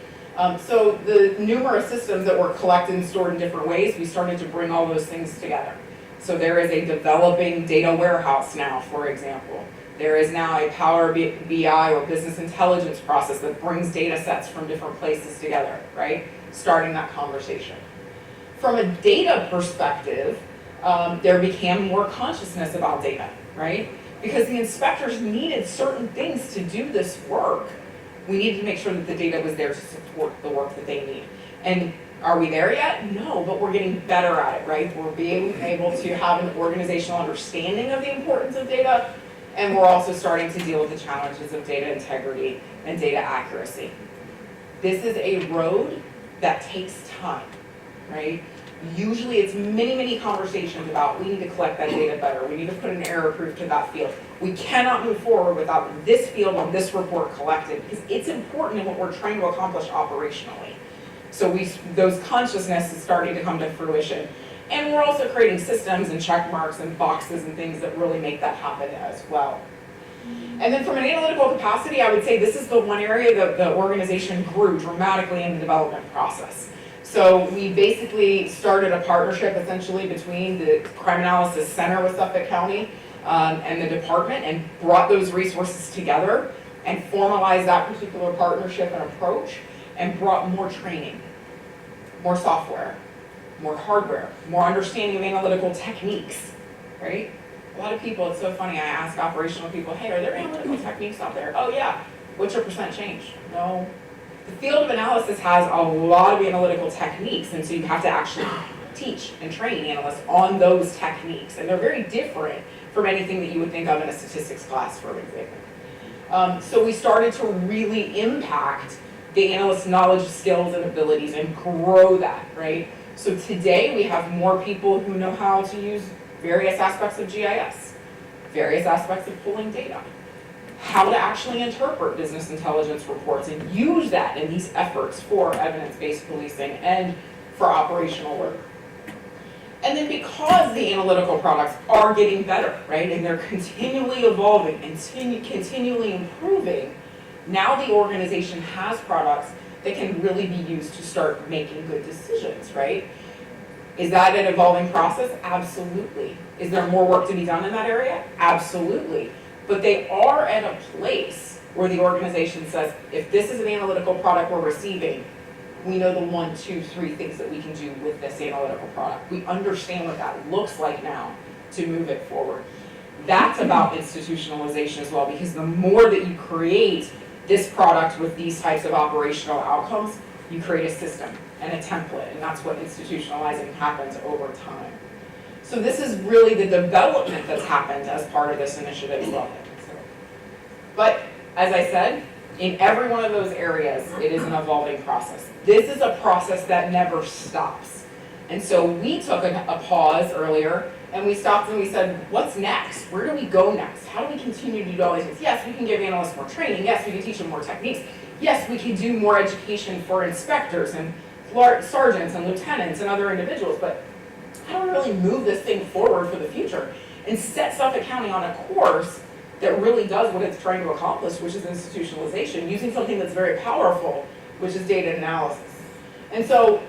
So the numerous systems that were collected and stored in different ways, we started to bring all those things together. So there is a developing data warehouse now, for example. There is now a Power BI or business intelligence process that brings data sets from different places together, right? Starting that conversation. From a data perspective, there became more consciousness about data, right? Because the inspectors needed certain things to do this work. We needed to make sure that the data was there to support the work that they need. And are we there yet? No, but we're getting better at it, right? We're being able to have an organizational understanding of the importance of data, and we're also starting to deal with the challenges of data integrity and data accuracy. This is a road that takes time, right? Usually it's many, many conversations about, we need to collect that data better, we need to put an error proof to that field. We cannot move forward without this field on this report collected, because it's important in what we're trying to accomplish operationally. So those consciousness is starting to come to fruition. And we're also creating systems and check marks and boxes and things that really make that happen as well. And then from an analytical capacity, I would say this is the one area that the organization grew dramatically in the development process. So we basically started a partnership essentially between the Crime Analysis Center with Suffolk County and the department, and brought those resources together and formalized that particular partnership and approach, and brought more training, more software, more hardware, more understanding of analytical techniques, right? A lot of people, it's so funny, I ask operational people, hey, are there analytical techniques out there? Oh yeah, what's your percent change? No. The field of analysis has a lot of analytical techniques, and so you have to actually teach and train analysts on those techniques, and they're very different from anything that you would think of in a statistics class, for example. So we started to really impact the analyst's knowledge, skills, and abilities and grow that, right? So today we have more people who know how to use various aspects of GIS, various aspects of pulling data, how to actually interpret business intelligence reports and use that in these efforts for evidence-based policing and for operational work. And then because the analytical products are getting better, right, and they're continually evolving and continually improving, now the organization has products that can really be used to start making good decisions, right? Is that an evolving process? Absolutely. Is there more work to be done in that area? Absolutely. But they are at a place where the organization says, if this is an analytical product we're receiving, we know the 1, 2, 3 things that we can do with this analytical product. We understand what that looks like now to move it forward. That's about institutionalization as well, because the more that you create this product with these types of operational outcomes, You create a system and a template, and that's what institutionalizing happens over time. So this is really the development that's happened as part of this initiative as well. But as I said, in every one of those areas, it is an evolving process. This is a process that never stops. And so we took a pause earlier, and we stopped and we said, what's next? Where do we go next? How do we continue to do all these things? Yes, we can give analysts more training. Yes, we can teach them more techniques. Yes, we can do more education for inspectors and sergeants and lieutenants and other individuals, but how do we really move this thing forward for the future and set Suffolk County on a course that really does what it's trying to accomplish, which is institutionalization, using something that's very powerful, which is data analysis. And so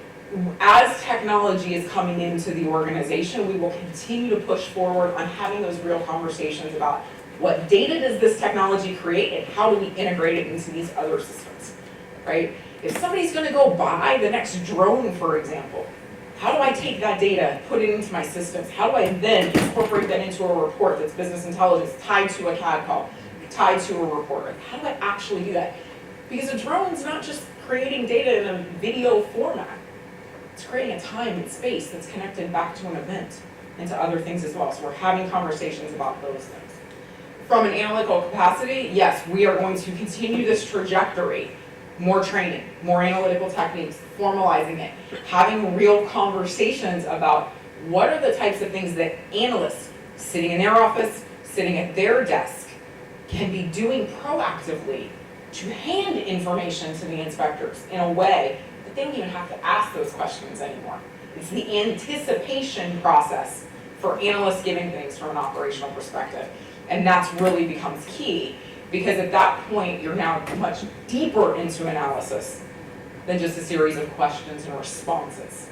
as technology is coming into the organization, we will continue to push forward on having those real conversations about what data does this technology create and how do we integrate it into these other systems, right? If somebody's gonna go buy the next drone, for example, how do I take that data, put it into my systems? How do I then incorporate that into a report that's business intelligence tied to a CAD call, tied to a report? Like, how do I actually do that? Because a drone's not just creating data in a video format. It's creating a time and space that's connected back to an event and to other things as well. So we're having conversations about those things. From an analytical capacity, yes, we are going to continue this trajectory. More training, more analytical techniques, formalizing it, having real conversations about what are the types of things that analysts sitting in their office, sitting at their desk, can be doing proactively to hand information to the inspectors in a way that they don't even have to ask those questions anymore. It's the anticipation process for analysts giving things from an operational perspective. And that's really becomes key. Because at that point, you're now much deeper into analysis than just a series of questions and responses.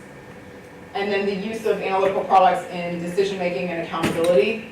And then the use of analytical products in decision-making and accountability.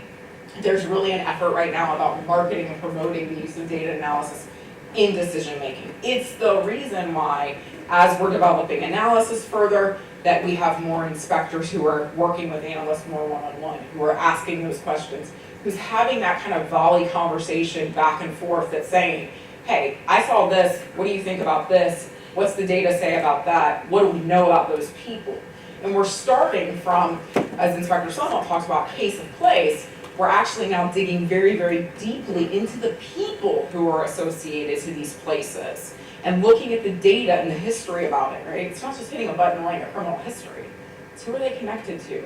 There's really an effort right now about marketing and promoting the use of data analysis in decision-making. It's the reason why, as we're developing analysis further, that we have more inspectors who are working with analysts more one-on-one, who are asking those questions, who's having that kind of volley conversation back and forth that's saying, hey, I saw this, what do you think about this? What's the data say about that? What do we know about those people? And we're starting from, as Inspector Summerall talks about, case of place, we're actually now digging very, very deeply into the people who are associated to these places and looking at the data and the history about it, right? It's not just hitting a button and writing a criminal history. It's who are they connected to?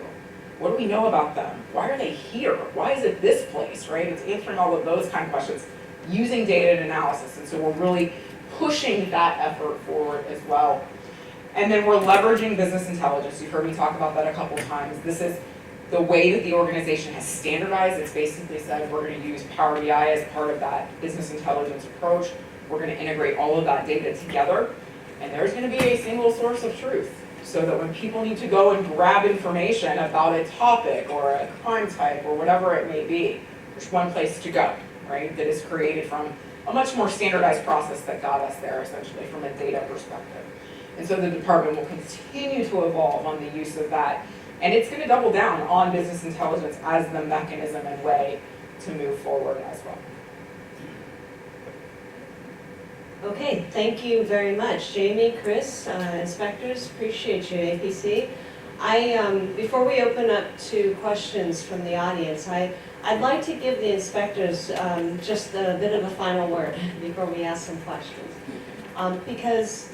What do we know about them? Why are they here? Why is it this place, right? It's answering all of those kind of questions using data and analysis. And so we're really pushing that effort forward as well. And then we're leveraging business intelligence. You've heard me talk about that a couple times. This is the way that the organization has standardized. It's basically said we're going to use Power BI as part of that business intelligence approach. We're going to integrate all of that data together. And there's going to be a single source of truth. So that when people need to go and grab information about a topic or a crime type or whatever it may be, there's one place to go, right? That is created from a much more standardized process that got us there, essentially, from a data perspective. And so the department will continue to evolve on the use of that. And it's going to double down on business intelligence as the mechanism and way to move forward as well. Okay, thank you very much. Jamie, Chris, inspectors, appreciate you, APC. Before we open up to questions from the audience, I'd like to give the inspectors just a bit of a final word before we ask some questions. Because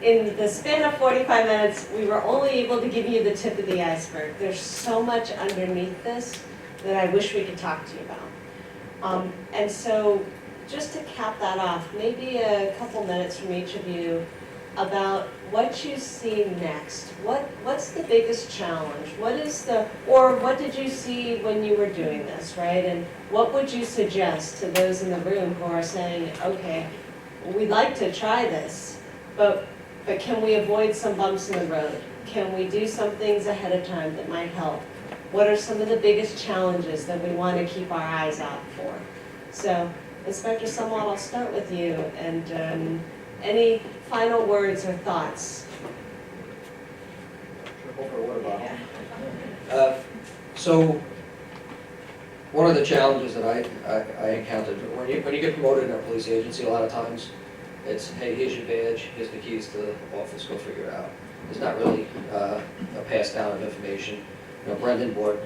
in the span of 45 minutes, we were only able to give you the tip of the iceberg. There's so much underneath this that I wish we could talk to you about. And so, just to cap that off, maybe a couple minutes from each of you about what you see next. What's the biggest challenge? What did you see when you were doing this, right? And what would you suggest to those in the room who are saying, okay, we'd like to try this, but can we avoid some bumps in the road? Can we do some things ahead of time that might help? What are some of the biggest challenges that we want to keep our eyes out for? So, Inspector Summerall, I'll start with you, and any final words or thoughts? So, one of the challenges that I encountered, when you get promoted in a police agency, a lot of times, It's, hey, here's your badge, here's the keys to the office, go figure it out. There's not really a pass down of information. You know, Brendan brought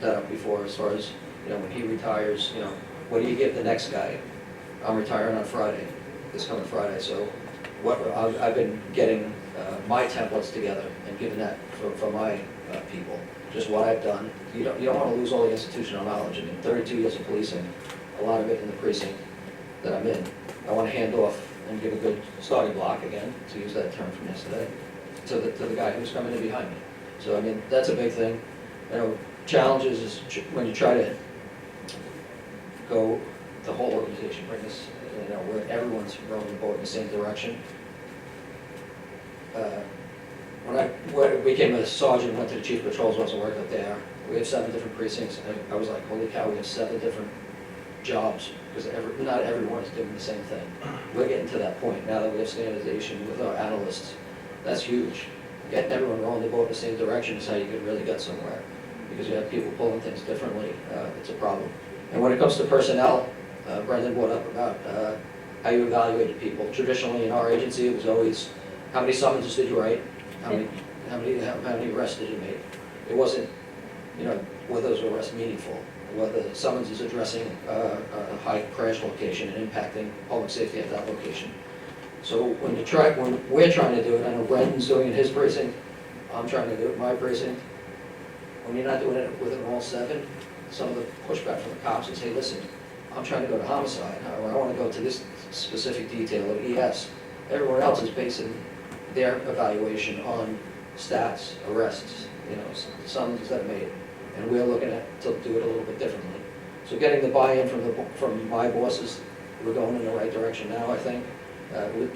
that up before as far as, you know, when he retires, you know, what do you give the next guy? I'm retiring on Friday, this coming Friday, so I've been getting my templates together and giving that for my people, just what I've done. You don't want to lose all the institutional knowledge. I mean, 32 years of policing, a lot of it in the precinct that I'm in. I want to hand off and give a good starting block, again, to use that term from yesterday, to the guy who's coming in behind me. So, I mean, that's a big thing. You know, challenges is when you try to go the whole organization, bring this, you know, where everyone's rowing the boat in the same direction. When I became a sergeant and went to the chief of patrols office and worked up there, we have 7 different precincts. I was like, holy cow, we have 7 different jobs, because not everyone is doing the same thing. We're getting to that point now that we have standardization with our analysts. That's huge. Getting everyone rowing the boat in the same direction is how you could really get somewhere, because you have people pulling things differently. It's a problem. And when it comes to personnel, Brendan brought up about how you evaluated people. Traditionally in our agency, it was always, how many summonses did you write? How many arrests did you make? It wasn't, you know, were those arrests meaningful? Whether the summons is addressing a high crash location and impacting public safety at that location. So when we're trying to do it, I know Brendan's doing it in his precinct, I'm trying to do it in my precinct. When you're not doing it within all 7, some of the pushback from the cops is, hey, listen, I'm trying to go to homicide, or I want to go to this specific detail of ES. Everyone else is basing their evaluation on stats, arrests, you know, summonses that are made. And we're looking at to do it a little bit differently. So getting the buy-in from my bosses, we're going in the right direction now, I think.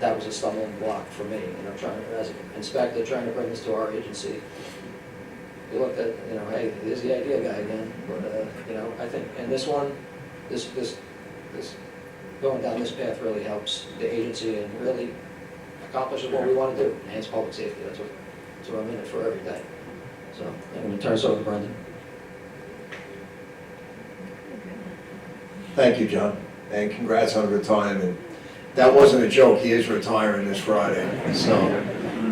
That was a stumbling block for me, you know, trying, as an inspector, trying to bring this to our agency. You looked at, you know, hey, there's the idea guy again, but, you know, I think, and this one, this going down this path really helps the agency and really accomplishes what we want to do, enhance public safety. That's what I'm in it for every day. So I'm going to turn this over to Brendan. Thank you, John, and congrats on retirement. That wasn't a joke, he is retiring this Friday, so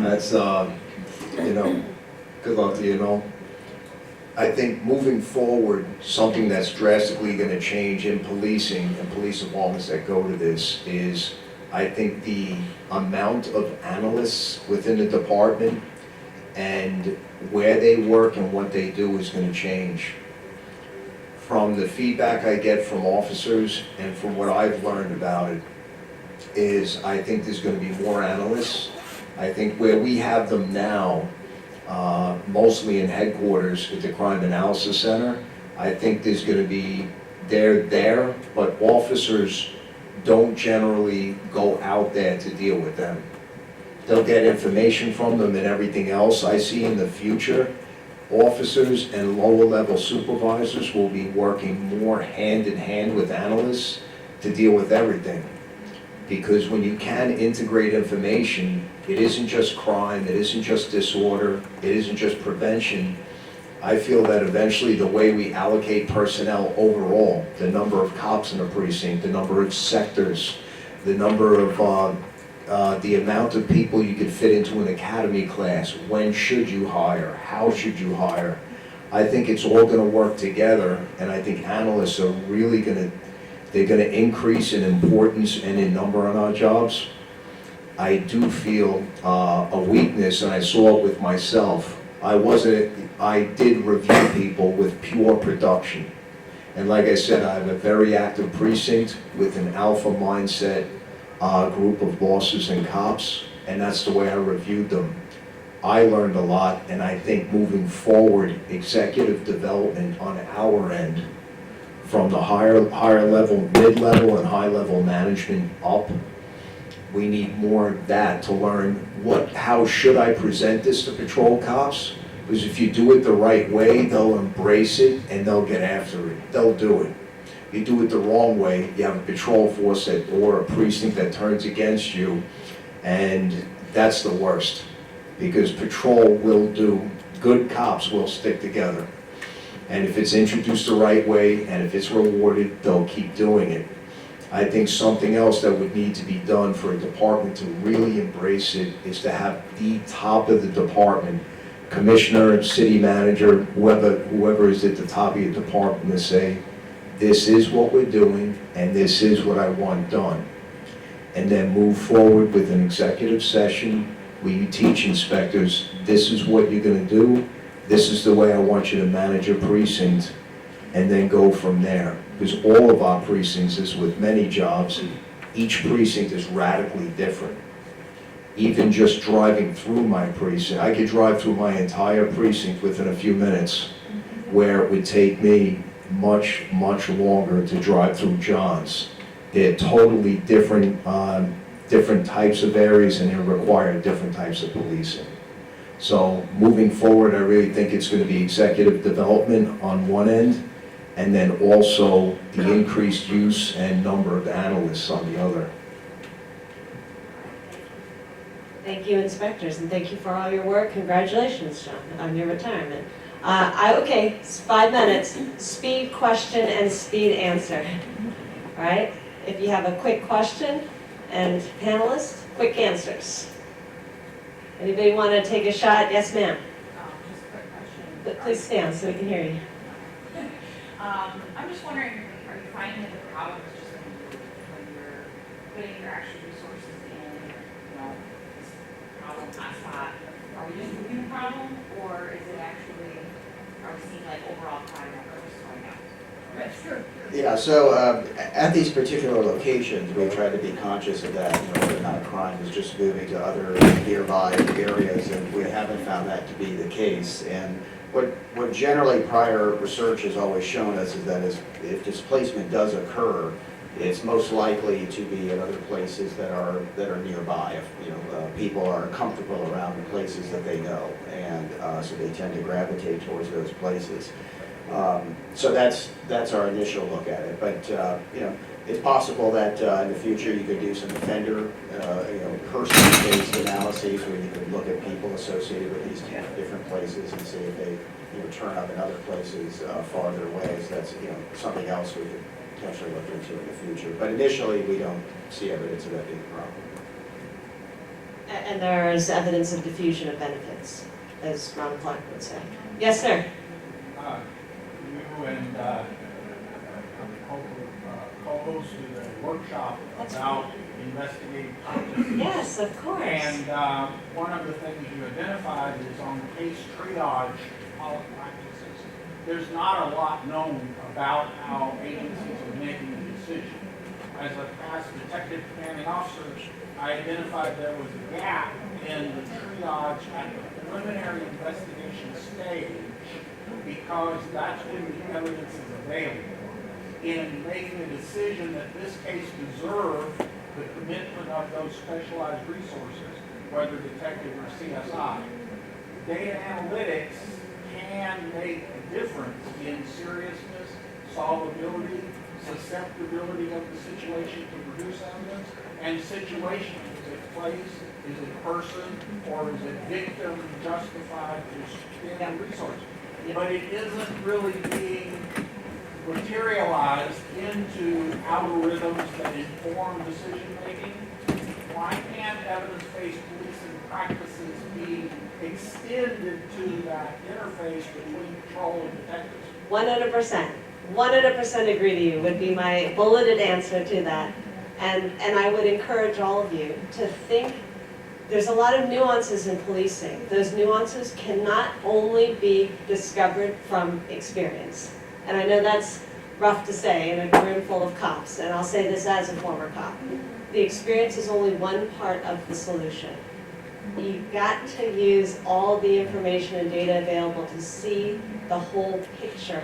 that's, you know, good luck to you and all. I think moving forward, something that's drastically going to change in policing and police departments that go to this is, I think the amount of analysts within the department and where they work and what they do is going to change. From the feedback I get from officers and from what I've learned about it, is I think there's going to be more analysts. I think where we have them now, mostly in headquarters at the Crime Analysis Center, I think there's going to be, they're there, but officers don't generally go out there to deal with them. They'll get information from them and everything else. I see in the future, officers and lower level supervisors will be working more hand in hand with analysts to deal with everything. Because when you can integrate information, it isn't just crime, it isn't just disorder, it isn't just prevention. I feel that eventually the way we allocate personnel overall, the number of cops in a precinct, the number of sectors, the number of, the amount of people you could fit into an academy class, when should you hire, how should you hire, I think it's all going to work together, and I think analysts are really they're going to increase in importance and in number on our jobs. I do feel a weakness, and I saw it with myself. I did review people with pure production. And like I said, I have a very active precinct with an alpha mindset group of bosses and cops, and that's the way I reviewed them. I learned a lot, and I think moving forward, executive development on our end, from the higher level, mid-level, and high-level management up, we need more of that to learn how should I present this to patrol cops? Because if you do it the right way, they'll embrace it and they'll get after it. They'll do it. You do it the wrong way, you have a patrol force or a precinct that turns against you, and that's the worst. Because patrol will do, good cops will stick together. And if it's introduced the right way, and if it's rewarded, they'll keep doing it. I think something else that would need to be done for a department to really embrace it is to have the top of the department, commissioner, city manager, whoever is at the top of your department, to say, this is what we're doing and this is what I want done. And then move forward with an executive session where you teach inspectors, this is what you're gonna do, this is the way I want you to manage your precinct, and then go from there. Because all of our precincts, as with many jobs, each precinct is radically different. Even just driving through my precinct, I could drive through my entire precinct within a few minutes, where it would take me much, much longer to drive through John's. They're totally different, different types of areas, and they require different types of policing. So moving forward, I really think it's going to be executive development on one end, and then also the increased use and number of analysts on the other. Thank you, inspectors, and thank you for all your work. Congratulations, John, on your retirement. Okay, it's 5 minutes. Speed question and speed answer. All right? If you have a quick question, and panelists, quick answers. Anybody want to take a shot? Yes, ma'am. Just a quick question. But please stand so we can hear you. I'm just wondering, are you finding that the problem is just when you're putting your extra resources in, this problem hotspot, are we just moving the problem, or is it actually, are we seeing like overall crime numbers going up? Sure. Yeah, so at these particular locations, we try to be conscious of that, whether or not crime is just moving to other nearby areas, and we haven't found that to be the case. And what generally prior research has always shown us is that if displacement does occur, it's most likely to be at other places that are nearby. If people are comfortable around the places that they know, and so they tend to gravitate towards those places. So that's our initial look at it. But it's possible that in the future you could do some offender, person-based analyses where you could look at people associated with these different places and see if they turn up in other places farther away. So that's something else we could potentially look into in the future. But initially, we don't see evidence of that being a problem. And there is evidence of diffusion of benefits, as Ron Clark would say. Yes, sir. You and co-hosted a workshop about investigating consciousness. Yes, of course. And one of the things you identified is on case triage practices. There's not a lot known about how agencies are making a decision. As a past detective commanding officer, I identified there was a gap in the triage at the preliminary investigation stage, because that's when the evidence is available. In making a decision that this case deserved the commitment of those specialized resources, whether detective or CSI, data analytics can make a difference in seriousness, solvability, susceptibility of the situation to produce evidence, and situation. Is it place, is it person, or is it victim justified to spend resources? But it isn't really being materialized into algorithms that inform decision making. Why can't evidence-based policing practices be extended to that interface between patrol and detectives? 100%. 100% agree to you would be my bulleted answer to that. And I would encourage all of you to think. There's a lot of nuances in policing. Those nuances cannot only be discovered from experience. And I know that's rough to say in a room full of cops, and I'll say this as a former cop. The experience is only one part of the solution. You've got to use all the information and data available to see the whole picture,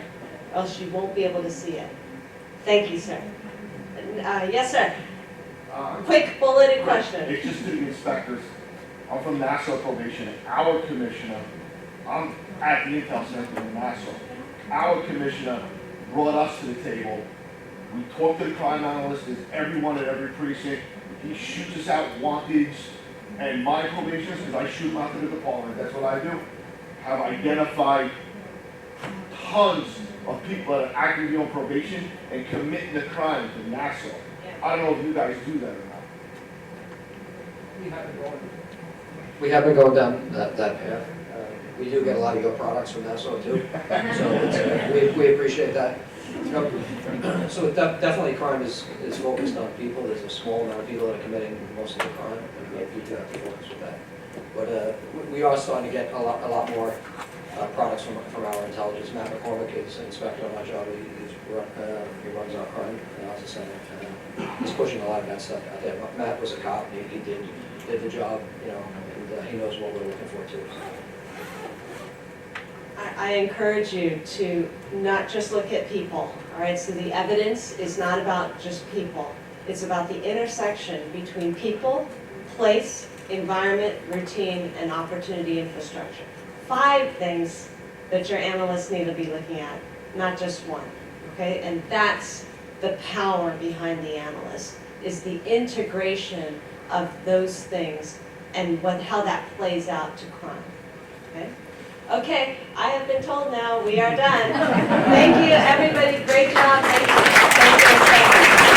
or else you won't be able to see it. Thank you, sir. Yes, sir. Quick bulleted question. It's just to the inspectors. I'm from Nassau Probation. Our commissioner, I'm at the Intel Center in Nassau. Our commissioner brought us to the table. We talked to the crime analyst, there's everyone at every precinct. He shoots us out wanteds, and my probationers, because I shoot them out to the department, that's what I do, have identified tons of people that are actively on probation and committing the crimes in Nassau. I don't know if you guys do that or not. We have been going down that path. We do get a lot of your products from Nassau too, so we appreciate that. So definitely crime is focused on people. There's a small amount of people that are committing most of the crime, and we do have to focus with that. But we are starting to get a lot more products from our intelligence. Matt McCormick is an inspector on our job. He runs our crime analysis center. He's pushing a lot of that stuff out there. Matt was a cop. He did the job, and he knows what we're looking for too. I encourage you to not just look at people, all right? So the evidence is not about just people. It's about the intersection between people, place, environment, routine, and opportunity infrastructure. 5 things that your analysts need to be looking at, not just one, okay? And that's the power behind the analyst, is the integration of those things and how that plays out to crime, okay? Okay, I have been told now we are done. Thank you, everybody. Great job. Thank you. Thank you so much.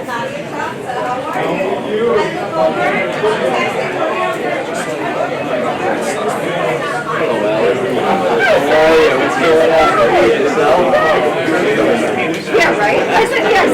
Nadia Costa, how are you? I look over, texting from Yeah, right? I said yes.